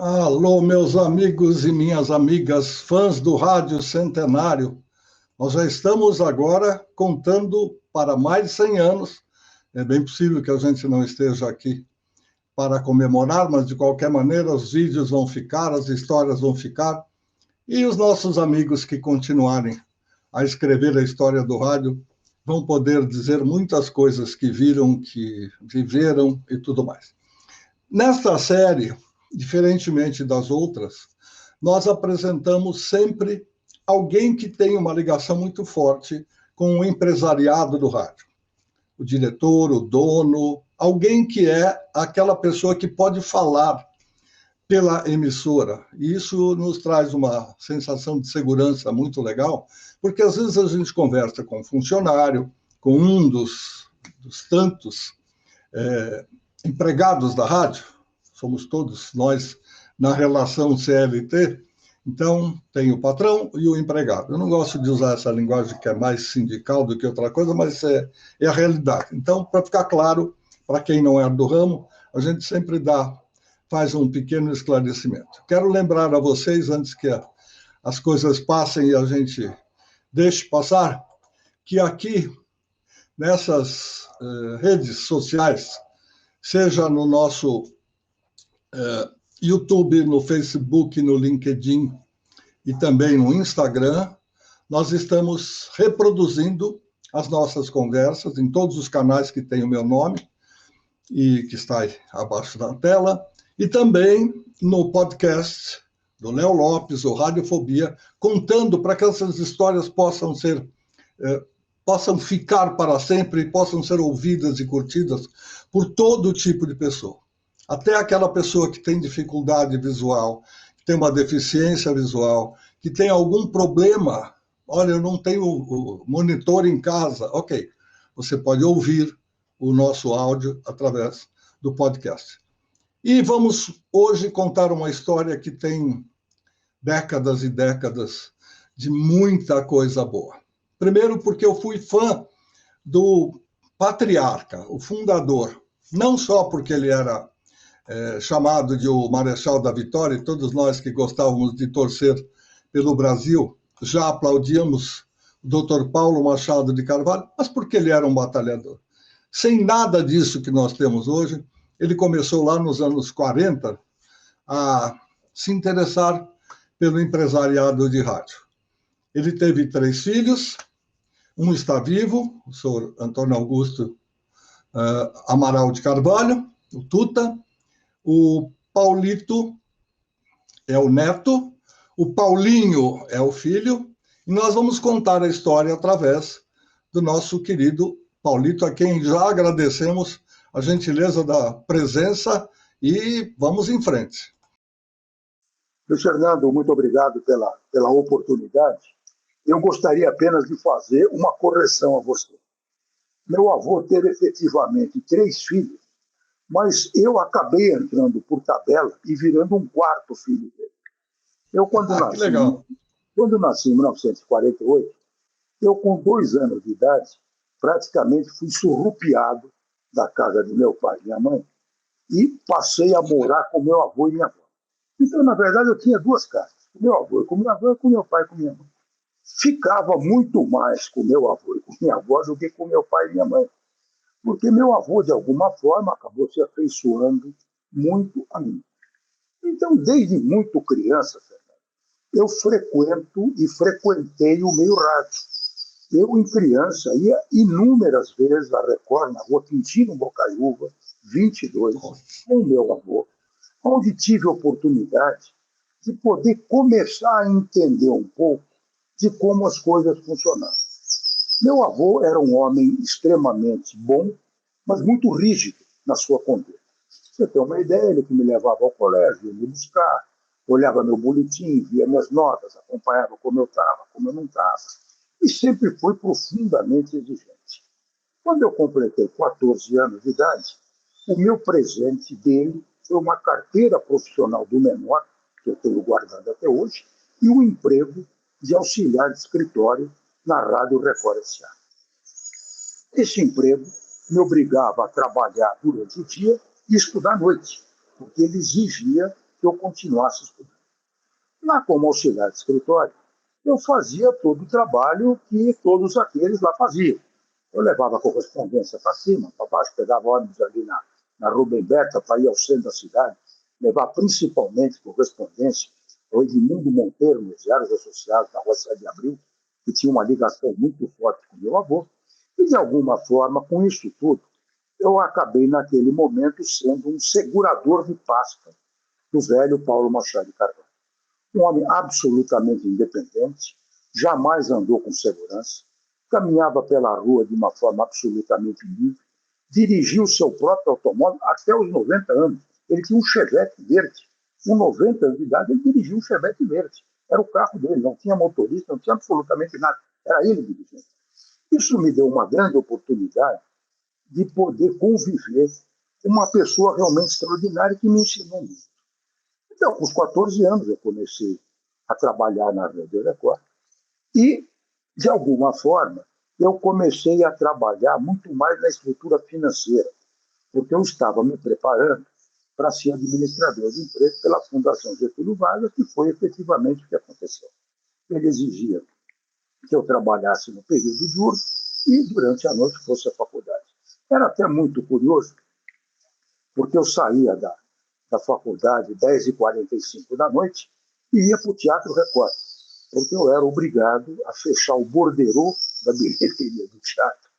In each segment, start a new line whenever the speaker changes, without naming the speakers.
Alô, meus amigos e minhas amigas, fãs do Rádio Centenário. Nós já estamos agora contando para mais de 100 anos. É bem possível que a gente não esteja aqui para comemorar, mas de qualquer maneira os vídeos vão ficar, as histórias vão ficar. E os nossos amigos que continuarem a escrever a história do rádio vão poder dizer muitas coisas que viram, que viveram e tudo mais. Nesta série, diferentemente das outras, nós apresentamos sempre alguém que tem uma ligação muito forte com o empresariado do rádio. O diretor, o dono, alguém que é aquela pessoa que pode falar pela emissora. E isso nos traz uma sensação de segurança muito legal, porque às vezes a gente conversa com um funcionário, com um dos tantos empregados da rádio, somos todos nós na relação CLT, então tem o patrão e o empregado. Eu não gosto de usar essa linguagem que é mais sindical do que outra coisa, mas é a realidade. Então, para ficar claro, para quem não é do ramo, a gente sempre faz um pequeno esclarecimento. Quero lembrar a vocês, antes que as coisas passem e a gente deixe passar, que aqui, nessas redes sociais, seja no nosso YouTube, no Facebook, no LinkedIn e também no Instagram, nós estamos reproduzindo as nossas conversas em todos os canais que tem o meu nome e que está aí abaixo da tela, e também no podcast do Léo Lopes, o Radiofobia, contando para que essas histórias possam ficar para sempre e possam ser ouvidas e curtidas por todo tipo de pessoa. Até aquela pessoa que tem dificuldade visual, que tem uma deficiência visual, que tem algum problema. Olha, eu não tenho o monitor em casa. Ok, você pode ouvir o nosso áudio através do podcast. E vamos hoje contar uma história que tem décadas e décadas de muita coisa boa. Primeiro porque eu fui fã do patriarca, o fundador, não só porque ele era chamado de o Marechal da Vitória, e todos nós que gostávamos de torcer pelo Brasil já aplaudíamos o Dr. Paulo Machado de Carvalho, mas porque ele era um batalhador. Sem nada disso que nós temos hoje, ele começou lá nos anos 40 a se interessar pelo empresariado de rádio. Ele teve 3 filhos, um está vivo, o senhor Antônio Augusto Amaral de Carvalho, o Tuta. O Paulito é o neto, o Paulinho é o filho, e nós vamos contar a história através do nosso querido Paulito, a quem já agradecemos a gentileza da presença e vamos em frente.
Luiz Fernando, muito obrigado pela oportunidade. Eu gostaria apenas de fazer uma correção a você. Meu avô teve efetivamente 3 filhos, mas eu acabei entrando por tabela e virando um 4º filho dele. Eu, quando nasci em 1948, eu, com 2 anos de idade, praticamente fui surrupiado da casa de meu pai e minha mãe e passei a morar com meu avô e minha avó. Então, na verdade, eu tinha 2 casas, com meu avô e com minha avó, e com meu pai e com minha mãe. Ficava muito mais com meu avô e com minha avó do que com meu pai e minha mãe. Porque meu avô, de alguma forma, acabou se afeiçoando muito a mim. Então, desde muito criança, eu frequento e frequentei o meio rádio. Eu, em criança, ia inúmeras vezes à Record, na rua Quintino Bocaiúva, 22, com o meu avô, onde tive a oportunidade de poder começar a entender um pouco de como as coisas funcionavam. Meu avô era um homem extremamente bom, mas muito rígido na sua conduta. Você tem uma ideia, ele que me levava ao colégio, ia me buscar, olhava meu boletim, via minhas notas, acompanhava como eu estava, como eu não estava, e sempre foi profundamente exigente. Quando eu completei 14 anos de idade, o meu presente dele foi uma carteira profissional do menor, que eu tenho guardado até hoje, e um emprego de auxiliar de escritório na Rádio Record S.A. Esse emprego me obrigava a trabalhar durante o dia e estudar à noite, porque ele exigia que eu continuasse estudando. Lá, como auxiliar de escritório, eu fazia todo o trabalho que todos aqueles lá faziam. Eu levava a correspondência para cima, para baixo, pegava ônibus ali na Rubem Berta para ir ao centro da cidade, levar principalmente correspondência ao Edmundo Monteiro, nos diários associados na Rua 7 de Abril, que tinha uma ligação muito forte com meu avô. E, de alguma forma, com isso tudo, eu acabei, naquele momento, sendo um segurador de pasta do velho Paulo Machado de Carvalho. Um homem absolutamente independente, jamais andou com segurança, caminhava pela rua de uma forma absolutamente livre, dirigiu o seu próprio automóvel até os 90 anos. Ele tinha um Chevette verde. Com 90 anos de idade, ele dirigia um Chevette verde. Era o carro dele, não tinha motorista, não tinha absolutamente nada. Era ele dirigindo. Isso me deu uma grande oportunidade de poder conviver com uma pessoa realmente extraordinária que me ensinou muito. Então, com os 14 anos, eu comecei a trabalhar na Rede Record e, de alguma forma, eu comecei a trabalhar muito mais na estrutura financeira, porque eu estava me preparando para ser administrador de empresa pela Fundação Getúlio Vargas, que foi efetivamente o que aconteceu. Ele exigia que eu trabalhasse no período diurno e, durante a noite, fosse à faculdade. Era até muito curioso, porque eu saía da faculdade 10h45 da noite e ia para o Teatro Record, porque eu era obrigado a fechar o borderô da bilheteria do teatro,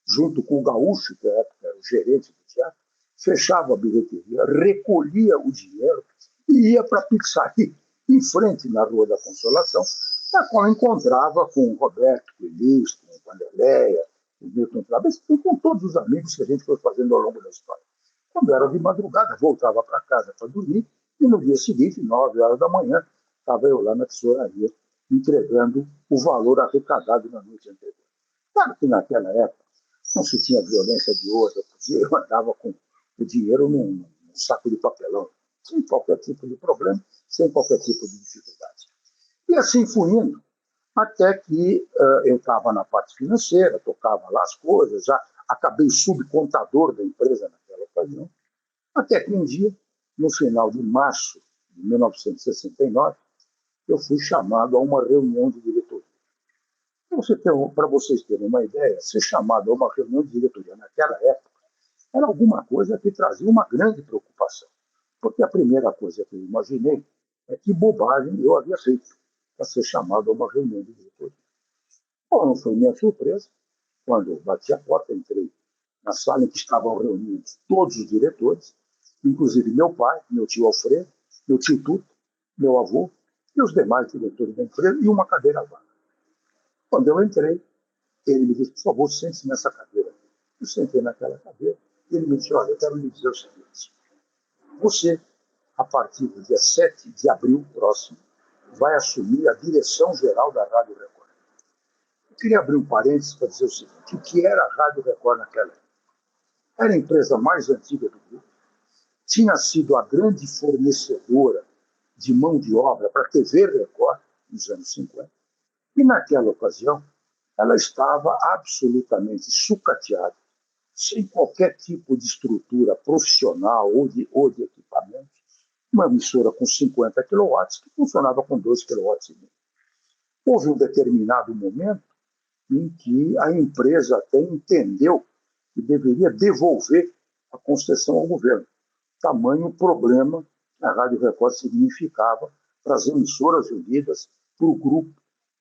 junto com o Gaúcho, que na época era o gerente do teatro, fechava a bilheteria, recolhia o dinheiro e ia para a pizzaria em frente na Rua da Consolação, na qual eu encontrava com o Roberto Coelho, com o Vanderleia, o Milton Traves, e com todos os amigos que a gente foi fazendo ao longo da história. Quando era de madrugada, voltava para casa para dormir, e no dia seguinte, 9 horas da manhã, estava eu lá na tesouraria, entregando o valor arrecadado na noite anterior. Claro que naquela época não se tinha violência de hoje, eu andava com o dinheiro num saco de papelão, sem qualquer tipo de problema, sem qualquer tipo de dificuldade. E assim fui indo, até que eu estava na parte financeira, tocava lá as coisas, já acabei subcontador da empresa naquela ocasião, até que um dia, no final de março de 1969, eu fui chamado a uma reunião de diretoria. Para vocês terem uma ideia, ser chamado a uma reunião de diretoria naquela época era alguma coisa que trazia uma grande preocupação. Porque a primeira coisa que eu imaginei é que bobagem eu havia feito para ser chamado a uma reunião de diretoria. Bom, não foi minha surpresa, quando eu bati a porta, entrei na sala em que estavam reunidos todos os diretores, inclusive meu pai, meu tio Alfredo, meu tio Tuto, meu avô e os demais diretores da empresa, e uma cadeira vaga. Quando eu entrei, ele me disse, por favor, sente-se nessa cadeira. Eu sentei naquela cadeira e ele me disse, olha, eu quero lhe dizer o seguinte, você, a partir do dia 7 de abril próximo, vai assumir a direção geral da Rádio Record. Eu queria abrir um parênteses para dizer o seguinte, o que era a Rádio Record naquela época? Era a empresa mais antiga do grupo, tinha sido a grande fornecedora de mão de obra para a TV Record nos anos 50, e naquela ocasião ela estava absolutamente sucateada, sem qualquer tipo de estrutura profissional ou de equipamento, uma emissora com 50 quilowatts que funcionava com 2,5 kW. Houve um determinado momento em que a empresa até entendeu que deveria devolver a concessão ao governo. Tamanho problema que a Rádio Record significava para as emissoras unidas, para o grupo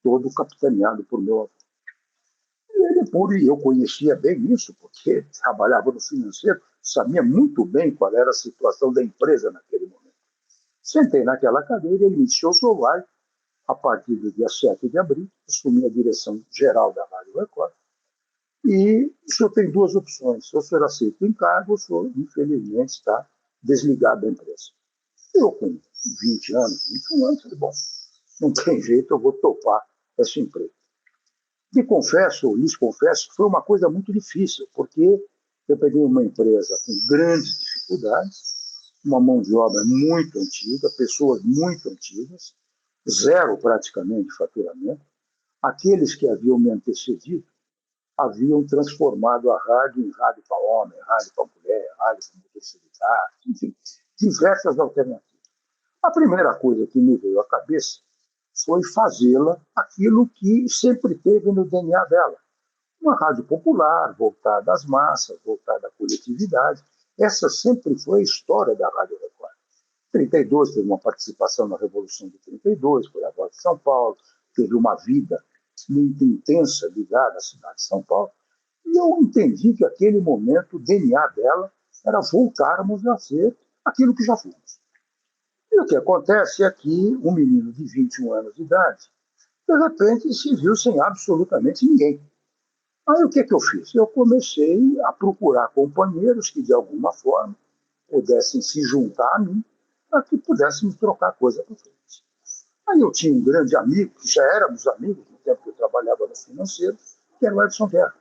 todo capitaneado por meu avô. E eu conhecia bem isso, porque trabalhava no financeiro, sabia muito bem qual era a situação da empresa naquele momento. Sentei naquela cadeira e ele me disse, o senhor vai, a partir do dia 7 de abril, assumir a direção geral da Rádio Record, e o senhor tem duas opções, ou o senhor aceita o encargo, ou o senhor, infelizmente, está desligado da empresa. Eu, com 20 anos, 21 anos, falei, bom, não tem jeito, eu vou topar esse emprego. Lhes confesso que foi uma coisa muito difícil, porque eu peguei uma empresa com grandes dificuldades, uma mão de obra muito antiga, pessoas muito antigas, zero praticamente de faturamento. Aqueles que haviam me antecedido haviam transformado a rádio em rádio para homem, rádio para mulher, rádio para motorista de carro, enfim, diversas alternativas. A primeira coisa que me veio à cabeça foi fazê-la aquilo que sempre teve no DNA dela. Uma rádio popular, voltada às massas, voltada à coletividade. Essa sempre foi a história da Rádio Record. Em 32 teve uma participação na Revolução de 32, foi a Voz de São Paulo, teve uma vida muito intensa ligada à cidade de São Paulo. E eu entendi que aquele momento, o DNA dela, era voltarmos a ser aquilo que já fomos. E o que acontece é que um menino de 21 anos de idade, de repente, se viu sem absolutamente ninguém. Aí o que eu fiz? Eu comecei a procurar companheiros que, de alguma forma, pudessem se juntar a mim para que pudéssemos trocar coisa para frente. Aí eu tinha um grande amigo, que já éramos amigos no tempo que eu trabalhava no financeiro, que era o Edson Guerra.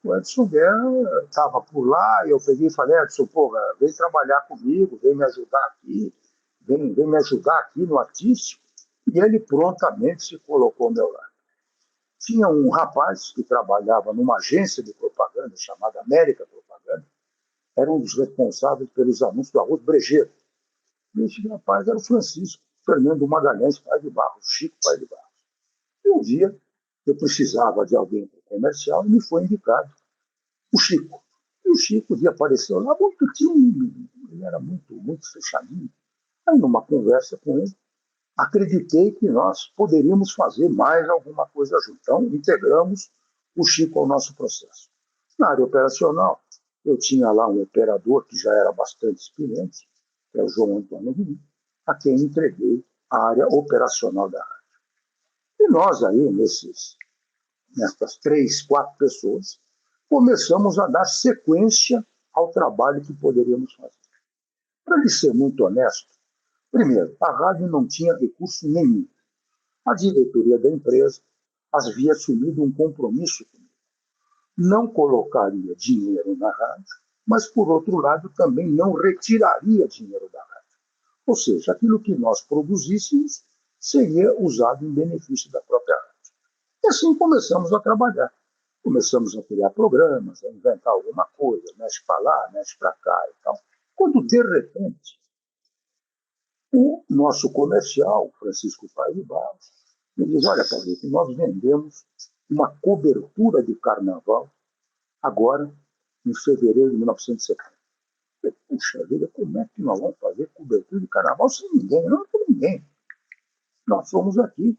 O Edson Guerra estava por lá, e eu peguei e falei, Edson, pô, vem trabalhar comigo, vem me ajudar aqui, vem me ajudar aqui no artístico. E ele prontamente se colocou ao meu lado. Tinha um rapaz que trabalhava numa agência de propaganda chamada América Propaganda, era um dos responsáveis pelos anúncios do Arroz Brejeiro. E esse rapaz era o Francisco Fernando Magalhães Pai de Barros, Chico Pai de Barros. E um dia eu precisava de alguém para o comercial e me foi indicado o Chico. E o Chico apareceu lá muito tímido, ele era muito fechadinho. Aí, numa conversa com ele, acreditei que nós poderíamos fazer mais alguma coisa junto. Então, integramos o Chico ao nosso processo. Na área operacional, eu tinha lá um operador que já era bastante experiente, que é o João Antônio Rui, a quem entreguei a área operacional da rádio. E nós aí, nessas 3, 4 pessoas, começamos a dar sequência ao trabalho que poderíamos fazer. Para lhe ser muito honesto, primeiro, a rádio não tinha recurso nenhum. A diretoria da empresa havia assumido um compromisso comigo. Não colocaria dinheiro na rádio, mas, por outro lado, também não retiraria dinheiro da rádio. Ou seja, aquilo que nós produzíssemos seria usado em benefício da própria rádio. E assim começamos a trabalhar. Começamos a criar programas, a inventar alguma coisa, mexe para lá, mexe para cá e tal. Quando, de repente, o nosso comercial, Francisco Pai de Barros, me diz, olha, Paulito, nós vendemos uma cobertura de carnaval agora, em fevereiro de 1970. Eu falei, puxa vida, como é que nós vamos fazer cobertura de carnaval sem ninguém? Não tem ninguém. Nós somos aqui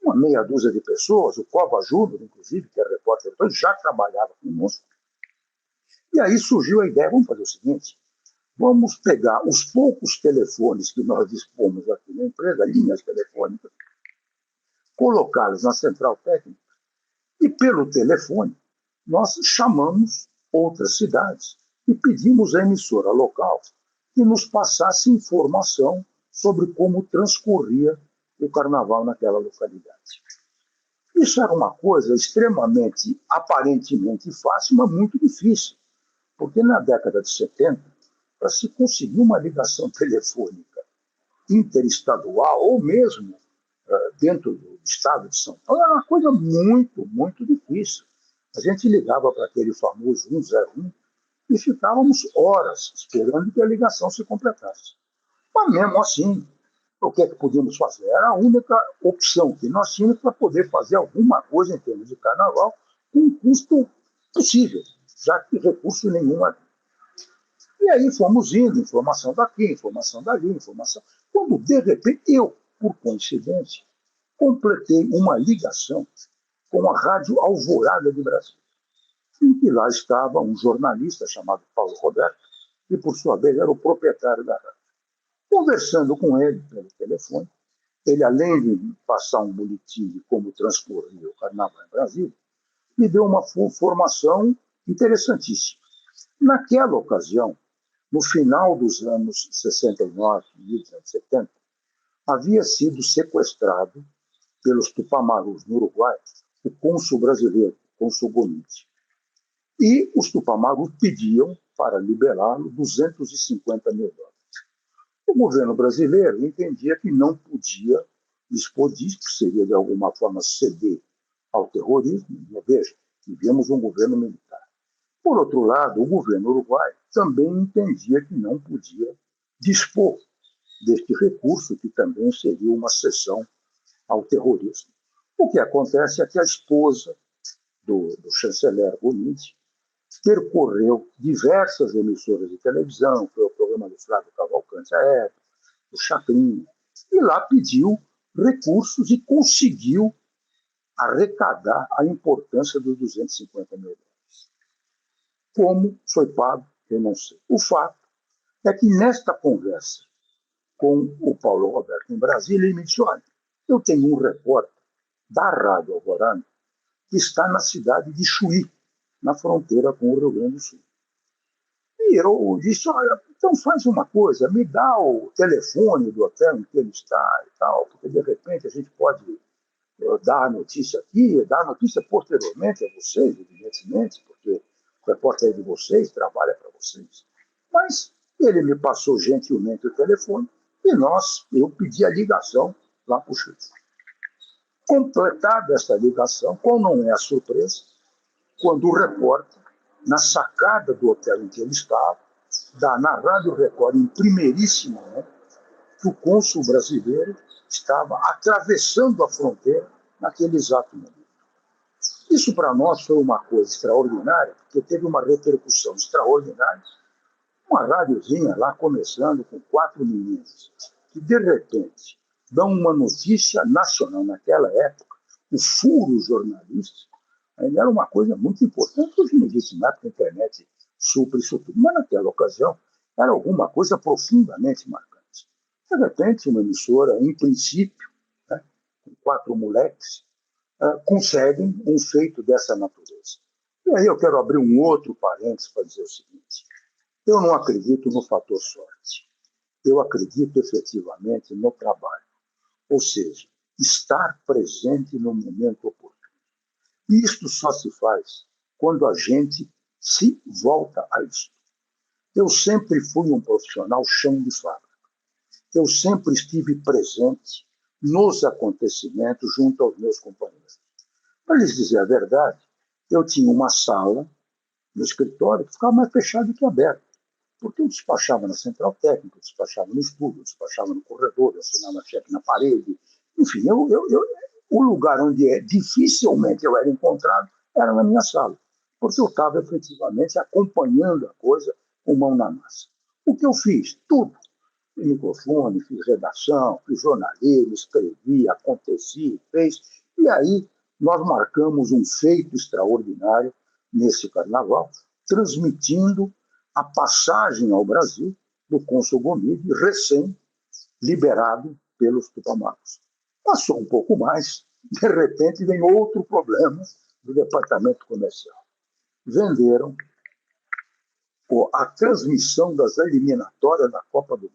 uma meia dúzia de pessoas, o Cova Júnior, inclusive, que era repórter, então já trabalhava conosco. E aí surgiu a ideia, vamos fazer o seguinte, vamos pegar os poucos telefones que nós dispomos aqui na empresa, linhas telefônicas, colocá-los na central técnica e, pelo telefone, nós chamamos outras cidades e pedimos à emissora local que nos passasse informação sobre como transcorria o carnaval naquela localidade. Isso era uma coisa extremamente, aparentemente fácil, mas muito difícil, porque na década de 70, para se conseguir uma ligação telefônica interestadual, ou mesmo dentro do estado de São Paulo, era uma coisa muito difícil. A gente ligava para aquele famoso 101 e ficávamos horas esperando que a ligação se completasse. Mas mesmo assim, o que é que podíamos fazer? Era a única opção que nós tínhamos para poder fazer alguma coisa em termos de carnaval com um custo possível, já que recurso nenhum havia. E aí fomos indo, informação daqui, informação dali, informação. Quando, de repente, eu, por coincidência, completei uma ligação com a Rádio Alvorada de Brasília, em que lá estava um jornalista chamado Paulo Roberto, que, por sua vez, era o proprietário da rádio. Conversando com ele pelo telefone, ele, além de passar um boletim de como transcorria o carnaval em Brasília, me deu uma informação interessantíssima. Naquela ocasião, no final dos anos 69, 1970, havia sido sequestrado pelos Tupamarus no Uruguai o cônsul brasileiro, o cônsul Gomide. E os Tupamarus pediam, para liberá-lo, $250 mil. O governo brasileiro entendia que não podia dispor disso, seria de alguma forma ceder ao terrorismo. Veja, vivíamos um governo militar. Por outro lado, o governo uruguaio também entendia que não podia dispor deste recurso, que também seria uma cessão ao terrorismo. O que acontece é que a esposa do chanceler Bonide percorreu diversas emissoras de televisão, foi o programa do Flávio Cavalcante à época, do Chacrinha, e lá pediu recursos e conseguiu arrecadar a importância dos 250 mil dólares. Como foi pago, eu não sei. O fato é que nesta conversa com o Paulo Roberto em Brasília, ele me disse, olha, eu tenho um repórter da Rádio Alvorada que está na cidade de Chuí, na fronteira com o Rio Grande do Sul. E eu disse, olha, então faz uma coisa, me dá o telefone do hotel em que ele está e tal, porque de repente a gente pode dar a notícia aqui, dar a notícia posteriormente a vocês, evidentemente, porque o repórter é de vocês, trabalha para vocês. Mas ele me passou gentilmente o telefone e eu pedi a ligação lá para o Chuí. Completada esta ligação, qual não é a surpresa, quando o repórter, na sacada do hotel em que ele estava, dá na Rádio Record, em primeiríssima mão, que o cônsul brasileiro estava atravessando a fronteira naquele exato momento. Isso para nós foi uma coisa extraordinária, porque teve uma repercussão extraordinária. Uma rádiozinha lá começando com 4 meninos, que de repente dão uma notícia nacional naquela época, o furo jornalístico, ainda era uma coisa muito importante. Hoje não existe nada que a internet supra isso tudo, mas naquela ocasião era alguma coisa profundamente marcante. De repente, uma emissora, em princípio, né, com 4 moleques, conseguem um feito dessa natureza. E aí eu quero abrir um outro parênteses para dizer o seguinte: eu não acredito no fator sorte. Eu acredito efetivamente no trabalho. Ou seja, estar presente no momento oportuno. E isto só se faz quando a gente se volta a isso. Eu sempre fui um profissional chão de fábrica. Eu sempre estive presente nos acontecimentos junto aos meus companheiros. Para lhes dizer a verdade, eu tinha uma sala no escritório que ficava mais fechada que aberta. Porque eu despachava na central técnica, eu despachava no estúdio, eu despachava no corredor, eu assinava cheque na parede. Enfim, o lugar onde dificilmente eu era encontrado era na minha sala, porque eu estava efetivamente acompanhando a coisa com mão na massa. O que eu fiz? Tudo. Fiz microfone, fiz redação, fiz jornalismo, escrevi, aconteci, fez. E aí nós marcamos um feito extraordinário nesse carnaval, transmitindo a passagem ao Brasil do cônsul Gomide, recém-liberado pelos Tupamacos. Passou um pouco mais, de repente vem outro problema do departamento comercial. Venderam a transmissão das eliminatórias da Copa do Mundo.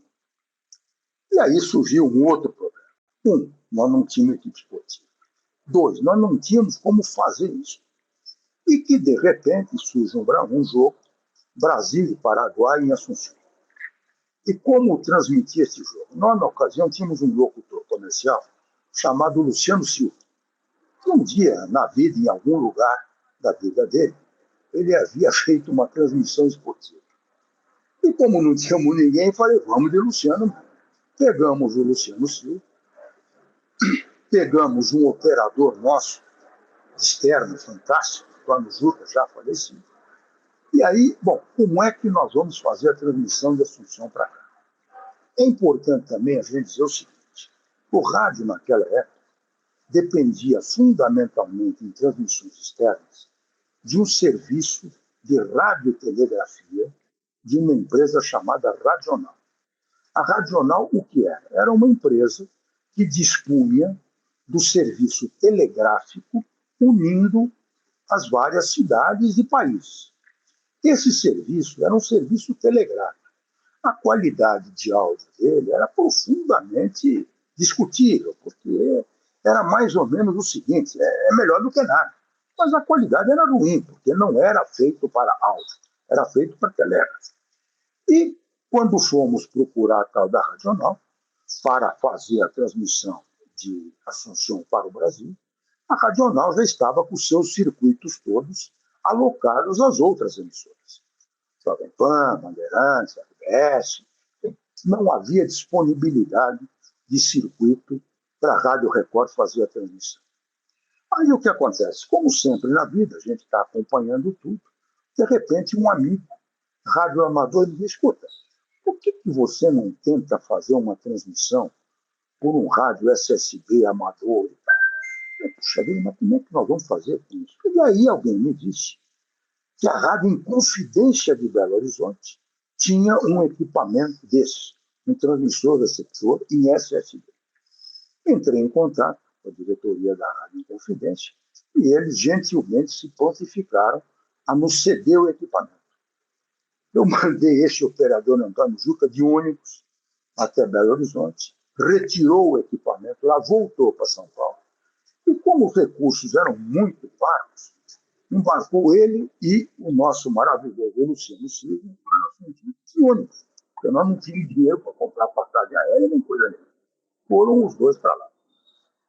E aí surgiu um outro problema. 1, nós não tínhamos equipe esportiva. 2, nós não tínhamos como fazer isso. E que, de repente, surge um jogo Brasil e Paraguai em Assunção. E como transmitir esse jogo? Nós, na ocasião, tínhamos um locutor comercial chamado Luciano Silva, que um dia, na vida, em algum lugar da vida dele, ele havia feito uma transmissão esportiva. E como não tínhamos ninguém, falei, vamos de Luciano. Pegamos o Luciano Silva, pegamos um operador nosso, externo, fantástico, Antônio Juca, já falecido. E aí, bom, como é que nós vamos fazer a transmissão de Assunção para cá? É importante também a gente dizer o seguinte: o rádio, naquela época, dependia fundamentalmente, em transmissões externas, de um serviço de radiotelegrafia de uma empresa chamada Radional. A Radional, o que era? Era uma empresa que dispunha do serviço telegráfico unindo as várias cidades e países. Esse serviço era um serviço telegráfico. A qualidade de áudio dele era profundamente discutível, porque era mais ou menos o seguinte: é melhor do que nada. Mas a qualidade era ruim, porque não era feito para áudio, era feito para telégrafo. E quando fomos procurar a tal da Radional para fazer a transmissão de Assunção para o Brasil, a Radional já estava com seus circuitos todos alocados às outras emissoras. Jovem Pan, Bandeirantes, RBS, não havia disponibilidade de circuito para a Rádio Record fazer a transmissão. Aí o que acontece? Como sempre na vida, a gente está acompanhando tudo, de repente um amigo, radioamador, me diz, escuta, por que você não tenta fazer uma transmissão por um rádio SSB amador e tal? Puxa vida, mas como é que nós vamos fazer com isso? E aí alguém me disse que a Rádio Inconfidência de Belo Horizonte tinha um equipamento desse, um transmissor receptor em SSB. Entrei em contato com a diretoria da Rádio Inconfidência e eles gentilmente se prontificaram a nos ceder o equipamento. Eu mandei esse operador Antônio Juca de ônibus até Belo Horizonte, retirou o equipamento, lá voltou para São Paulo. E como os recursos eram muito parcos, embarcou ele e o nosso maravilhoso Luciano Silva de ônibus, porque nós não tínhamos dinheiro para comprar passagem aérea nem coisa nenhuma. Foram os dois para lá.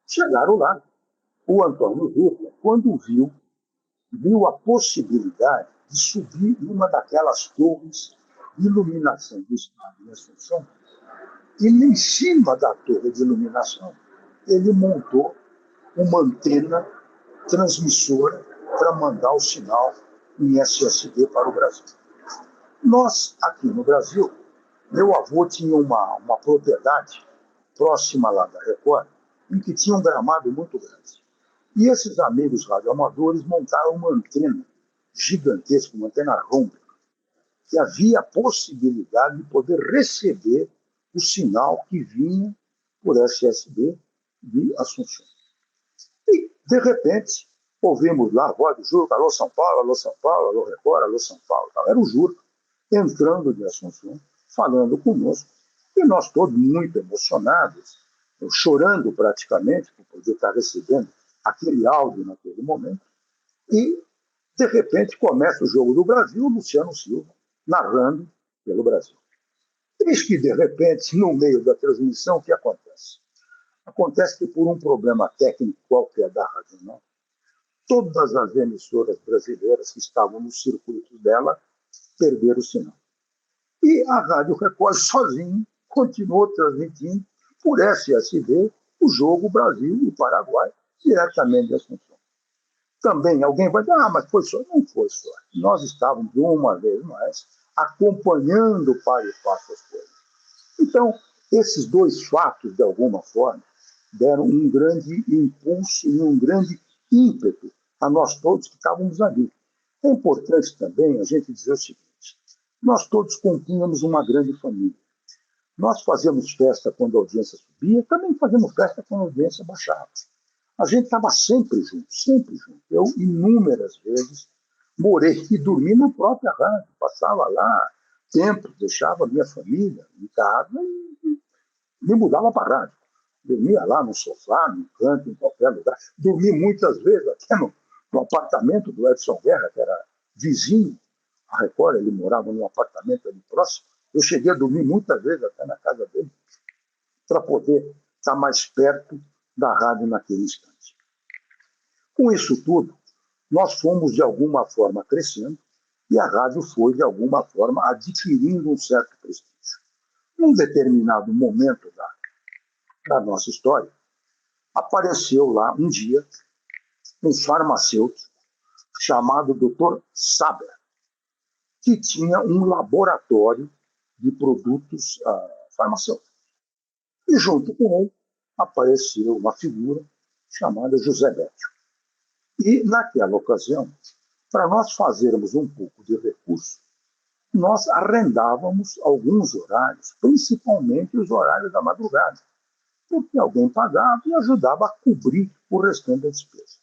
Chegaram lá. O Antônio Juca, quando viu a possibilidade de subir numa daquelas torres de iluminação do estado de Assunção, e em cima da torre de iluminação, ele montou uma antena transmissora para mandar o sinal em SSB para o Brasil. Nós, aqui no Brasil, meu avô tinha uma propriedade próxima lá da Record, em que tinha um gramado muito grande. E esses amigos radioamadores montaram uma antena gigantesca, uma antena rômbica, que havia a possibilidade de poder receber o sinal que vinha por SSB de Assunção. E, de repente, ouvimos lá a voz do Juca, alô São Paulo, alô Record, alô São Paulo. Era o Juca entrando de Assunção, falando conosco, e nós todos muito emocionados, eu chorando praticamente por poder estar recebendo aquele áudio naquele momento, e, de repente, começa o Jogo do Brasil, o Luciano Silva narrando pelo Brasil. Eis que, de repente, no meio da transmissão, o que acontece? Acontece que, por um problema técnico qualquer da Rádio Não, todas as emissoras brasileiras que estavam no circuito dela perderam o sinal. E a Rádio Record, sozinha, continuou transmitindo por SSB o jogo Brasil e Paraguai, diretamente de Assunção. Também alguém vai dizer, mas foi só. Não foi só. Nós estávamos, uma vez mais, acompanhando para e passo as coisas. Então, esses dois fatos, de alguma forma, deram um grande impulso e um grande ímpeto a nós todos que estávamos ali. É importante também a gente dizer o seguinte, nós todos compunhamos uma grande família. Nós fazíamos festa quando a audiência subia, também fazíamos festa quando a audiência baixava. A gente estava sempre junto, sempre junto. Eu, inúmeras vezes, morei e dormi na própria rádio. Passava lá tempo, deixava a minha família em casa e me mudava para a rádio. Dormia lá no sofá, no canto, em qualquer lugar. Dormi muitas vezes até no apartamento do Edson Guerra, que era vizinho. A Record, ele morava num apartamento ali próximo. Eu cheguei a dormir muitas vezes até na casa dele, para poder estar mais perto da rádio naquele instante. Com isso tudo, nós fomos, de alguma forma, crescendo e a rádio foi, de alguma forma, adquirindo um certo prestígio. Num determinado momento da nossa história, apareceu lá, um dia, um farmacêutico chamado Dr. Saber, que tinha um laboratório de produtos farmacêuticos. E junto com ele apareceu uma figura chamada José Bétio. E, naquela ocasião, para nós fazermos um pouco de recurso, nós arrendávamos alguns horários, principalmente os horários da madrugada, porque alguém pagava e ajudava a cobrir o restante da despesa.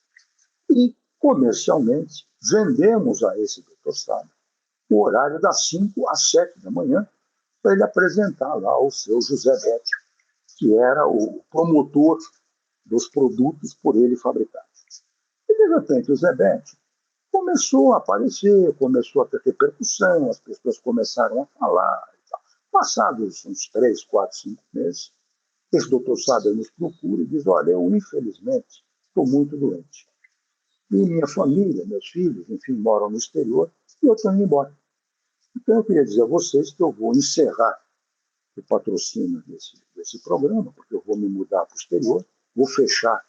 E, comercialmente, vendemos a esse Dr. Sábio o horário das 5 às 7 da manhã, para ele apresentar lá o seu José Bétio, que era o promotor dos produtos por ele fabricados. E, de repente, o Zé Bétio começou a aparecer, começou a ter repercussão, as pessoas começaram a falar. E tal. Passados uns 3, 4, 5 meses, esse doutor Sábio nos procura e diz, olha, eu, infelizmente, estou muito doente. E minha família, meus filhos, enfim, moram no exterior, e eu estou indo embora. Então, eu queria dizer a vocês que eu vou encerrar o patrocínio desse programa, porque eu vou me mudar para o exterior, vou fechar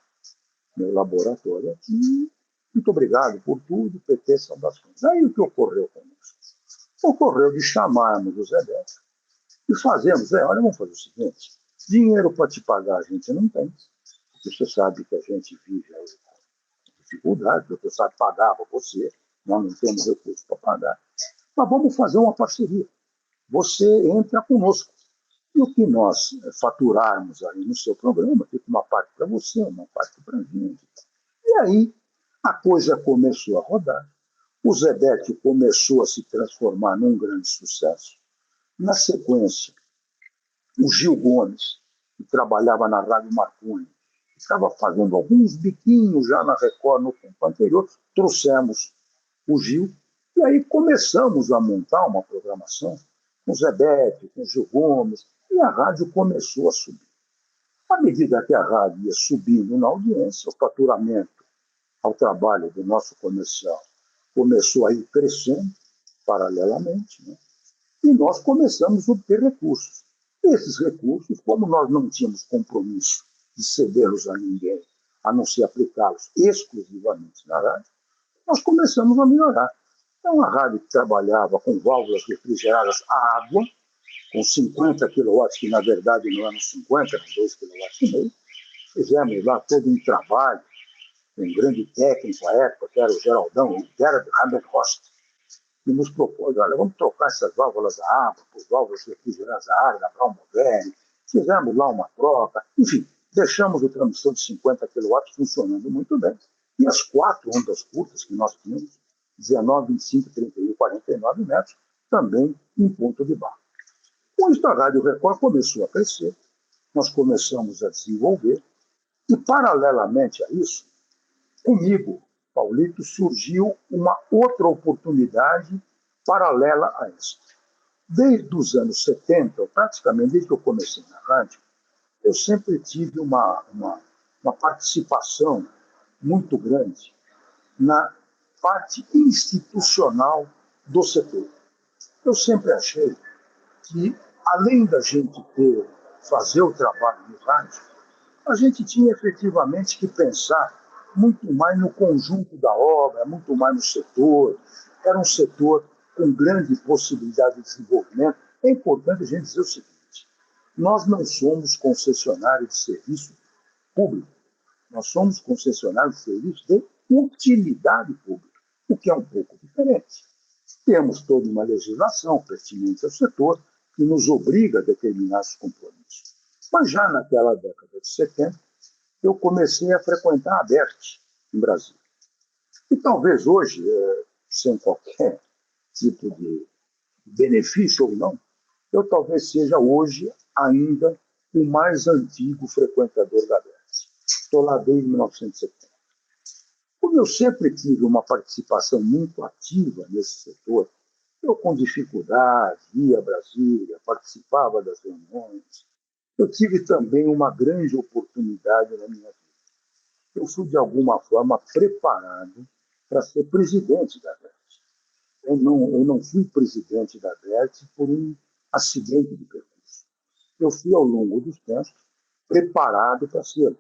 meu laboratório aqui. Muito obrigado por tudo, PT, saudações. Aí o que ocorreu conosco? Ocorreu de chamarmos o Zé Beto e fazemos, olha, vamos fazer o seguinte, dinheiro para te pagar a gente não tem, porque você sabe que a gente vive aí com dificuldade, o doutor sabe pagar para você, nós não temos recursos para pagar, mas vamos fazer uma parceria. Você entra conosco. E o que nós faturarmos aí no seu programa, fica uma parte para você, uma parte para a gente. E aí a coisa começou a rodar. O Zebete começou a se transformar num grande sucesso. Na sequência, o Gil Gomes, que trabalhava na Rádio Marconi, estava fazendo alguns biquinhos já na Record no tempo anterior, trouxemos o Gil, e aí começamos a montar uma programação com o Zebete, com o Gil Gomes, e a rádio começou a subir. À medida que a rádio ia subindo na audiência, o faturamento ao trabalho do nosso comercial começou a ir crescendo paralelamente, né? E nós começamos a obter recursos. Esses recursos, como nós não tínhamos compromisso de cedê-los a ninguém, a não ser aplicá-los exclusivamente na rádio, nós começamos a melhorar. Então, a rádio que trabalhava com válvulas refrigeradas à água, com 50 kW, que na verdade não eram 50, eram 2,5 kW, fizemos lá todo um trabalho, um grande técnico à época, que era o Geraldão, o Gerard Hammerhorst, que nos propôs, olha, vamos trocar essas válvulas à água por válvulas refrigeradas à área da Brown Boveri. Fizemos lá uma troca, enfim, deixamos o transmissor de 50 kW funcionando muito bem. E as 4 ondas curtas que nós tínhamos, 19, 25, 31 e 49 metros, também em ponto de barra. Com isso, a Rádio Record começou a crescer, nós começamos a desenvolver, e paralelamente a isso, comigo, Paulito, surgiu uma outra oportunidade paralela a esta. Desde os anos 70, praticamente desde que eu comecei na rádio, eu sempre tive uma participação muito grande na parte institucional do setor. Eu sempre achei que, além da gente fazer o trabalho no rádio, a gente tinha efetivamente que pensar muito mais no conjunto da obra, muito mais no setor. Era um setor com grande possibilidade de desenvolvimento. É importante a gente dizer o seguinte: nós não somos concessionários de serviço público, nós somos concessionários de serviço de utilidade pública, o que é um pouco diferente. Temos toda uma legislação pertinente ao setor que nos obriga a determinados compromissos. Mas já naquela década de 70, eu comecei a frequentar a ABERT em Brasília. E talvez hoje, sem qualquer tipo de benefício ou não, eu talvez seja hoje ainda o mais antigo frequentador da ABERT. Estou lá desde 1970. Como eu sempre tive uma participação muito ativa nesse setor, eu com dificuldade ia a Brasília, participava das reuniões. Eu tive também uma grande oportunidade na minha vida. Eu fui, de alguma forma, preparado para ser presidente da ABERT. Eu não fui presidente da ABERT por um acidente de percurso. Eu fui, ao longo dos tempos, preparado para ser.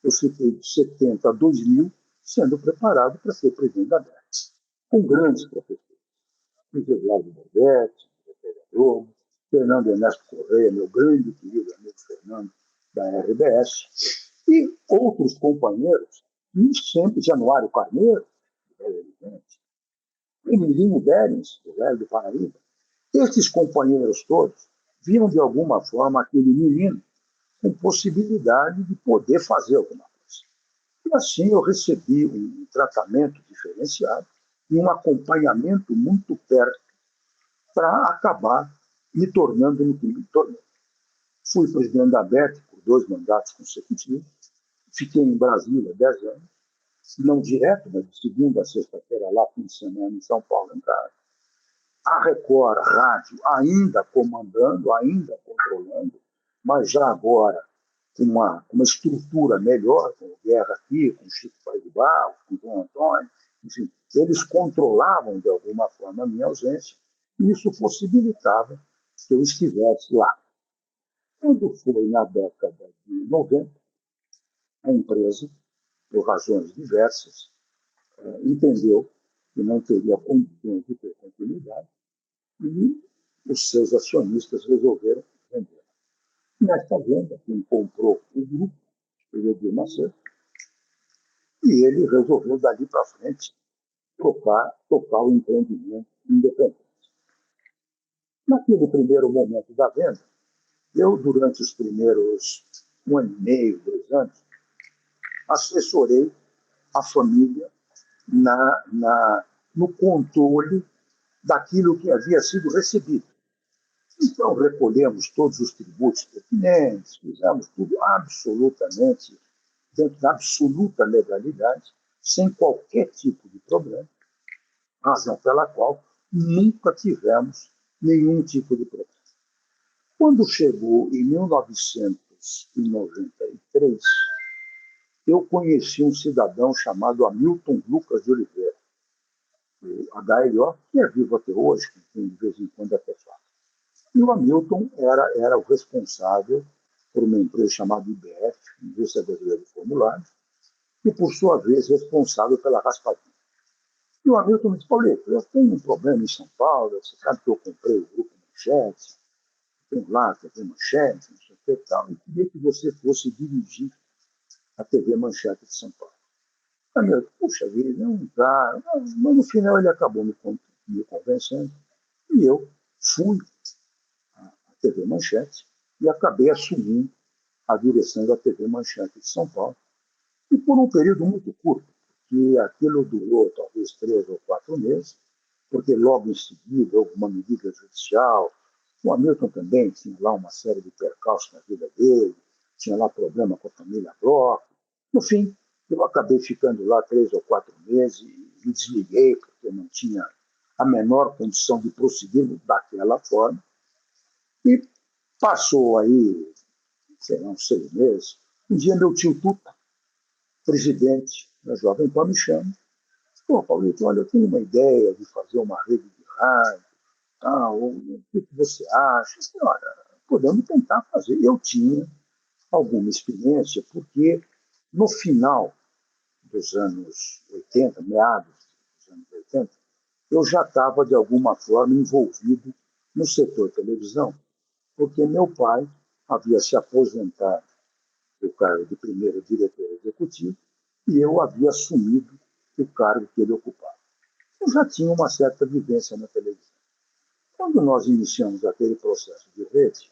Eu fiquei de 70 a 2000 sendo preparado para ser presidente da ABERT, com grandes professores. Luiz Eduardo Borghetti, vereador, Fernando Ernesto Correia, meu grande querido amigo Fernando, da RBS, e outros companheiros, e sempre Januário Carneiro, do Velho Evidente, Emilino Berens, do Velho do Paraíba. Esses companheiros todos viam, de alguma forma, aquele menino com possibilidade de poder fazer alguma coisa. E assim eu recebi um tratamento diferenciado e um acompanhamento muito perto para acabar me tornando no que me tornei. Fui presidente da ABERT por 2 mandatos consecutivos, fiquei em Brasília 10 anos, não direto, mas de segunda a sexta-feira lá, fim de semana em São Paulo, em casa. A Record Rádio ainda comandando, ainda controlando, mas já agora com uma estrutura melhor, com o Guerra aqui, com o Chico Paes de Barros, com o João Antônio, enfim, eles controlavam de alguma forma a minha ausência, e isso possibilitava que eu estivesse lá. Quando foi na década de 90, a empresa, por razões diversas, entendeu que não teria condições de ter continuidade e os seus acionistas resolveram vender. Nesta venda, quem comprou o grupo foi o Edir Macedo, e ele resolveu, dali para frente, tocar o empreendimento independente. Naquele primeiro momento da venda, eu, durante os primeiros 1 ano e meio, 2 anos, assessorei a família no controle daquilo que havia sido recebido. Então, recolhemos todos os tributos pertinentes, fizemos tudo absolutamente, dentro da absoluta legalidade, sem qualquer tipo de problema, razão pela qual nunca tivemos nenhum tipo de problema. Quando chegou em 1993, eu conheci um cidadão chamado Hamilton Lucas de Oliveira, o HLO, que é vivo até hoje, que de vez em quando até fala. E o Hamilton era o responsável por uma empresa chamada IBF, Indústria Brasileira de Formulários, e, por sua vez, responsável pela Raspadinha. E o Hamilton me disse: Paulito, eu tenho um problema em São Paulo, você sabe que eu comprei o Grupo Manchete, tem lá a TV Manchete, não sei o que e tal, e queria que você fosse dirigir a TV Manchete de São Paulo. Hamilton, puxa vida, não dá. Mas no final ele acabou me convencendo, e eu fui à TV Manchete e acabei assumindo a direção da TV Manchete de São Paulo. E por um período muito curto, que aquilo durou talvez 3 ou 4 meses, porque logo em seguida houve uma medida judicial. O Hamilton também tinha lá uma série de percalços na vida dele, tinha lá problema com a família Bloch. No fim, eu acabei ficando lá 3 ou 4 meses e me desliguei, porque eu não tinha a menor condição de prosseguir daquela forma. E passou aí, sei lá, uns 6 meses. Um dia meu tio Tuta, presidente da Jovem Pan, me chama. Pô, Paulito, olha, eu tenho uma ideia de fazer uma rede de rádio, o que você acha? Eu falei, olha, podemos tentar fazer. Eu tinha alguma experiência, porque no final dos anos 80, meados dos anos 80, eu já estava, de alguma forma, envolvido no setor televisão, porque meu pai havia se aposentado do cargo de primeiro diretor executivo e eu havia assumido o cargo que ele ocupava. Eu já tinha uma certa vivência na televisão. Quando nós iniciamos aquele processo de rede,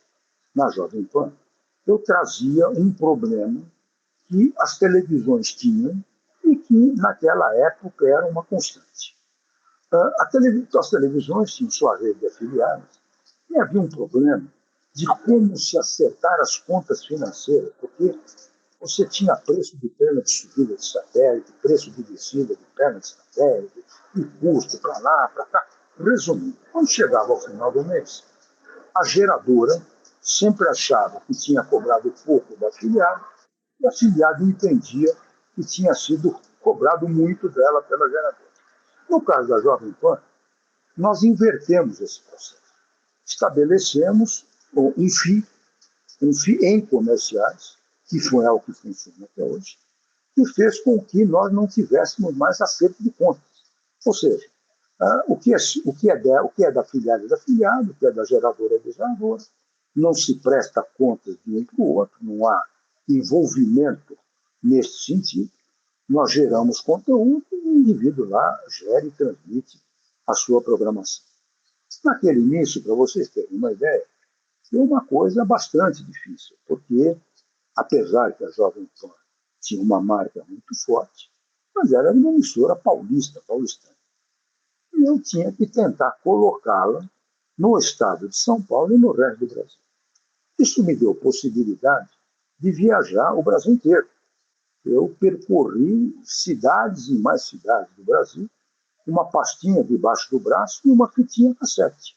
na Jovem Pan, eu trazia um problema que as televisões tinham e que, naquela época, era uma constante. As televisões tinham sua rede de afiliados e havia um problema de como se acertar as contas financeiras, porque você tinha preço de perna de subida de satélite, preço de descida de perna de satélite, e custo para lá, para cá. Resumindo, quando chegava ao final do mês, a geradora sempre achava que tinha cobrado pouco do afiliado, e o afiliado entendia que tinha sido cobrado muito dela pela geradora. No caso da Jovem Pan, nós invertemos esse processo. Estabelecemos um FII em comerciais, que foi algo que funciona até hoje, que fez com que nós não tivéssemos mais acerto de contas. Ou seja, o que é da afiliada é da afiliada, o que é da geradora é da geradora, não se presta contas de um para o outro, não há envolvimento nesse sentido. Nós geramos conteúdo e o indivíduo lá gera e transmite a sua programação. Naquele início, para vocês terem uma ideia, foi uma coisa bastante difícil, porque, apesar que a Jovem Pan tinha uma marca muito forte, mas era uma emissora paulistana. E eu tinha que tentar colocá-la no estado de São Paulo e no resto do Brasil. Isso me deu possibilidade de viajar o Brasil inteiro. Eu percorri cidades e mais cidades do Brasil, uma pastinha debaixo do braço e uma fitinha cassete,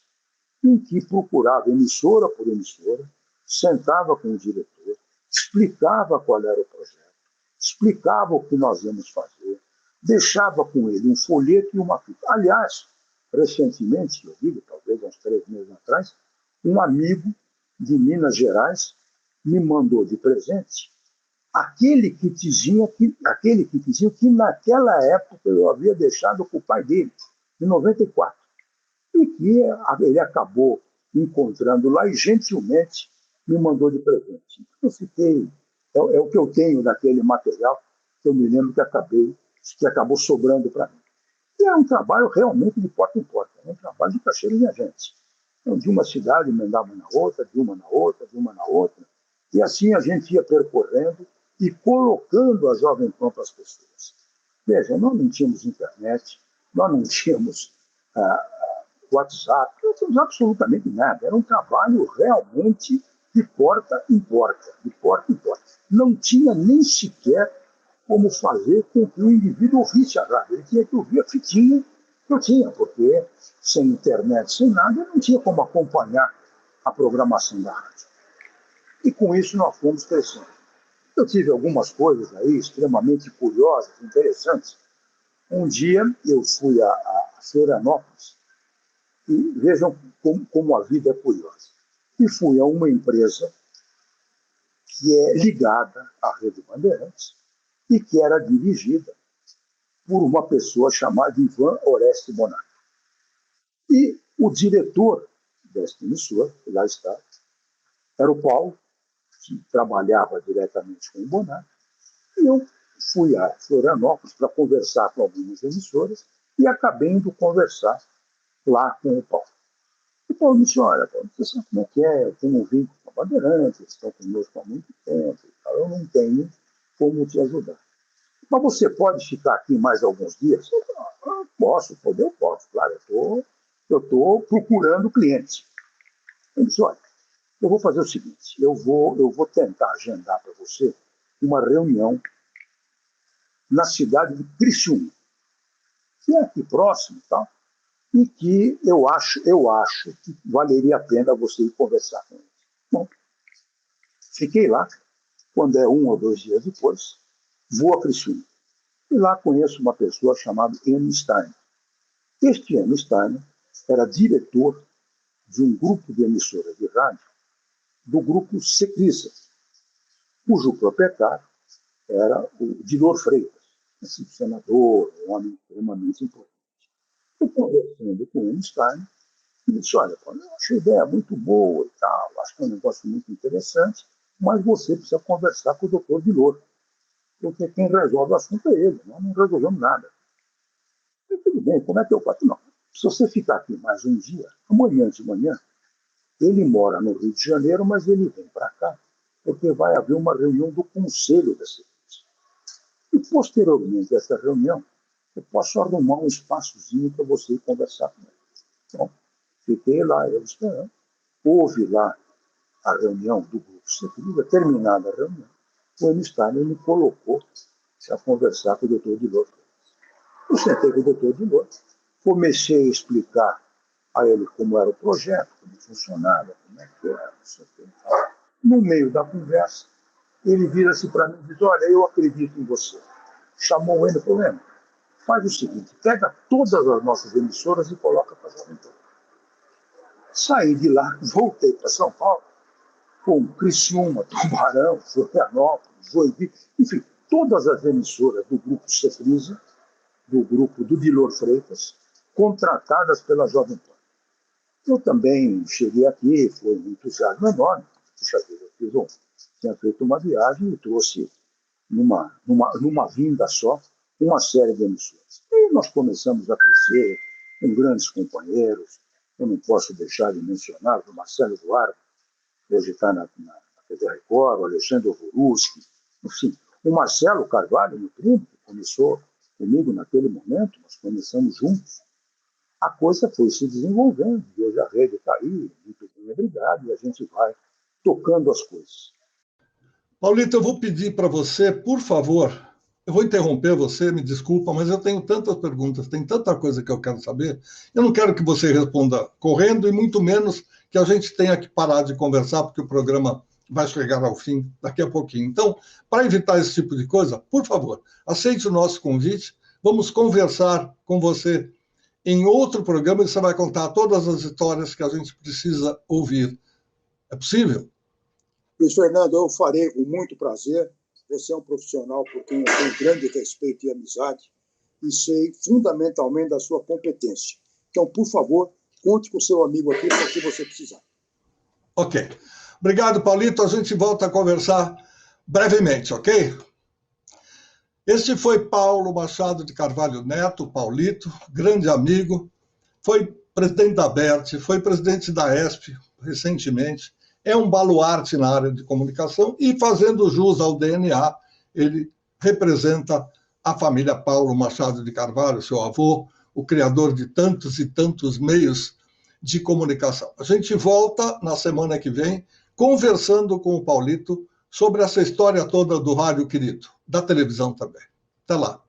em que procurava emissora por emissora, sentava com o diretor, explicava qual era o projeto, explicava o que nós íamos fazer, deixava com ele um folheto e uma fita. Aliás, recentemente, eu digo, talvez uns 3 meses atrás, um amigo de Minas Gerais me mandou de presente aquele kitzinho que naquela época eu havia deixado com o pai dele, em 94, e que ele acabou encontrando lá e gentilmente me mandou de presente. Eu fiquei, é o que eu tenho daquele material que eu me lembro que acabou sobrando para mim. E é um trabalho realmente de porta em porta, é um trabalho de caixeiro de agentes. Então, de uma cidade emendava na outra, de uma na outra, de uma na outra, e assim a gente ia percorrendo e colocando a Jovem Pan para as pessoas. Veja, nós não tínhamos internet, nós não tínhamos WhatsApp, não tínhamos absolutamente nada. Era um trabalho realmente de porta em porta, de porta em porta. Não tinha nem sequer como fazer com que o indivíduo ouvisse a rádio. Ele tinha que ouvir a fitinha que eu tinha, porque sem internet, sem nada, eu não tinha como acompanhar a programação da rádio. E com isso nós fomos crescendo. Eu tive algumas coisas aí extremamente curiosas, interessantes. Um dia eu fui a Florianópolis, e vejam como a vida é curiosa. E fui a uma empresa que é ligada à Rede Bandeirantes e que era dirigida por uma pessoa chamada Ivan Oreste Bonato. E o diretor desta emissora, que lá está, era o Paulo, que trabalhava diretamente com o Bonato, e eu fui a Florianópolis para conversar com algumas emissoras e acabei indo conversar lá com o Paulo. E o Paulo disse, olha, Paulo, você sabe como é que é, eu tenho um vínculo com a Bandeirantes, eles estão conosco há muito tempo, eu não tenho como te ajudar. Mas você pode ficar aqui mais alguns dias? Eu posso, eu posso, claro, eu estou procurando clientes. Ele disse, olha, eu vou fazer o seguinte, eu vou tentar agendar para você uma reunião na cidade de Criciúma, que é aqui próximo, tá? E que eu acho que valeria a pena você ir conversar com ele. Bom, fiquei lá, quando é 1 ou 2 dias depois, vou a Criciúma. E lá conheço uma pessoa chamada Enio Stein. Este Enio Stein era diretor de um grupo de emissoras de rádio, do grupo Secrisa, cujo proprietário era o Dilor Freitas, esse senador, um homem extremamente importante. Eu conversando com o Enio Stein, ele disse, olha, eu achei a ideia muito boa e tal, acho que é um negócio muito interessante, mas você precisa conversar com o doutor Dilor, porque quem resolve o assunto é ele, nós não resolvemos nada. E tudo bem, como é que eu faço? Não, se você ficar aqui mais um dia, amanhã de manhã, ele mora no Rio de Janeiro, mas ele vem para cá, porque vai haver uma reunião do Conselho da Segurança. E, posteriormente a essa reunião, eu posso arrumar um espaçozinho para você ir conversar com ele. Então, fiquei lá, eu esperando. Houve lá a reunião do grupo Secretaria, terminada a reunião, o Einstein me colocou a conversar com o doutor Dilor. Eu sentei com o doutor Dilor, comecei a explicar a ele como era o projeto, como funcionava, como é que era, não sei o que. No meio da conversa, ele vira-se para mim e diz, olha, eu acredito em você. Chamou ele e falou, faz o seguinte, pega todas as nossas emissoras e coloca para Jovem Pan. Saí de lá, voltei para São Paulo, com Criciúma, Tubarão, Florianópolis, Joinville, enfim, todas as emissoras do grupo Cefrisa, do grupo do Dilor Freitas, contratadas pela Jovem Pan. Eu também cheguei aqui, foi um entusiasmo enorme. Puxa vida, tinha feito uma viagem e trouxe, numa vinda só, uma série de emissoras. E nós começamos a crescer com grandes companheiros. Eu não posso deixar de mencionar o Marcelo Duarte, hoje está na TV Record, o Alexandre Ovoruski, enfim, o Marcelo Carvalho, meu primo, que começou comigo naquele momento, nós começamos juntos. A coisa foi se desenvolvendo, e hoje a rede está aí, muito bem, obrigado, e a gente vai tocando as coisas.
Paulito, eu vou pedir para você, por favor, eu vou interromper você, me desculpa, mas eu tenho tantas perguntas, tem tanta coisa que eu quero saber, eu não quero que você responda correndo, e muito menos que a gente tenha que parar de conversar, porque o programa vai chegar ao fim daqui a pouquinho. Então, para evitar esse tipo de coisa, por favor, aceite o nosso convite, vamos conversar com você em outro programa e você vai contar todas as histórias que a gente precisa ouvir. É possível?
Luiz Fernando, eu farei com muito prazer. Você é um profissional por quem eu tenho grande respeito e amizade e sei fundamentalmente da sua competência. Então, por favor, conte com o seu amigo aqui para o que você precisar.
Ok. Obrigado, Paulito. A gente volta a conversar brevemente, ok? Este foi Paulo Machado de Carvalho Neto, Paulito, grande amigo, foi presidente da ABERT, foi presidente da ESP recentemente, é um baluarte na área de comunicação e, fazendo jus ao DNA, ele representa a família Paulo Machado de Carvalho, seu avô, o criador de tantos e tantos meios de comunicação. A gente volta na semana que vem conversando com o Paulito sobre essa história toda do rádio querido, da televisão também. Até lá.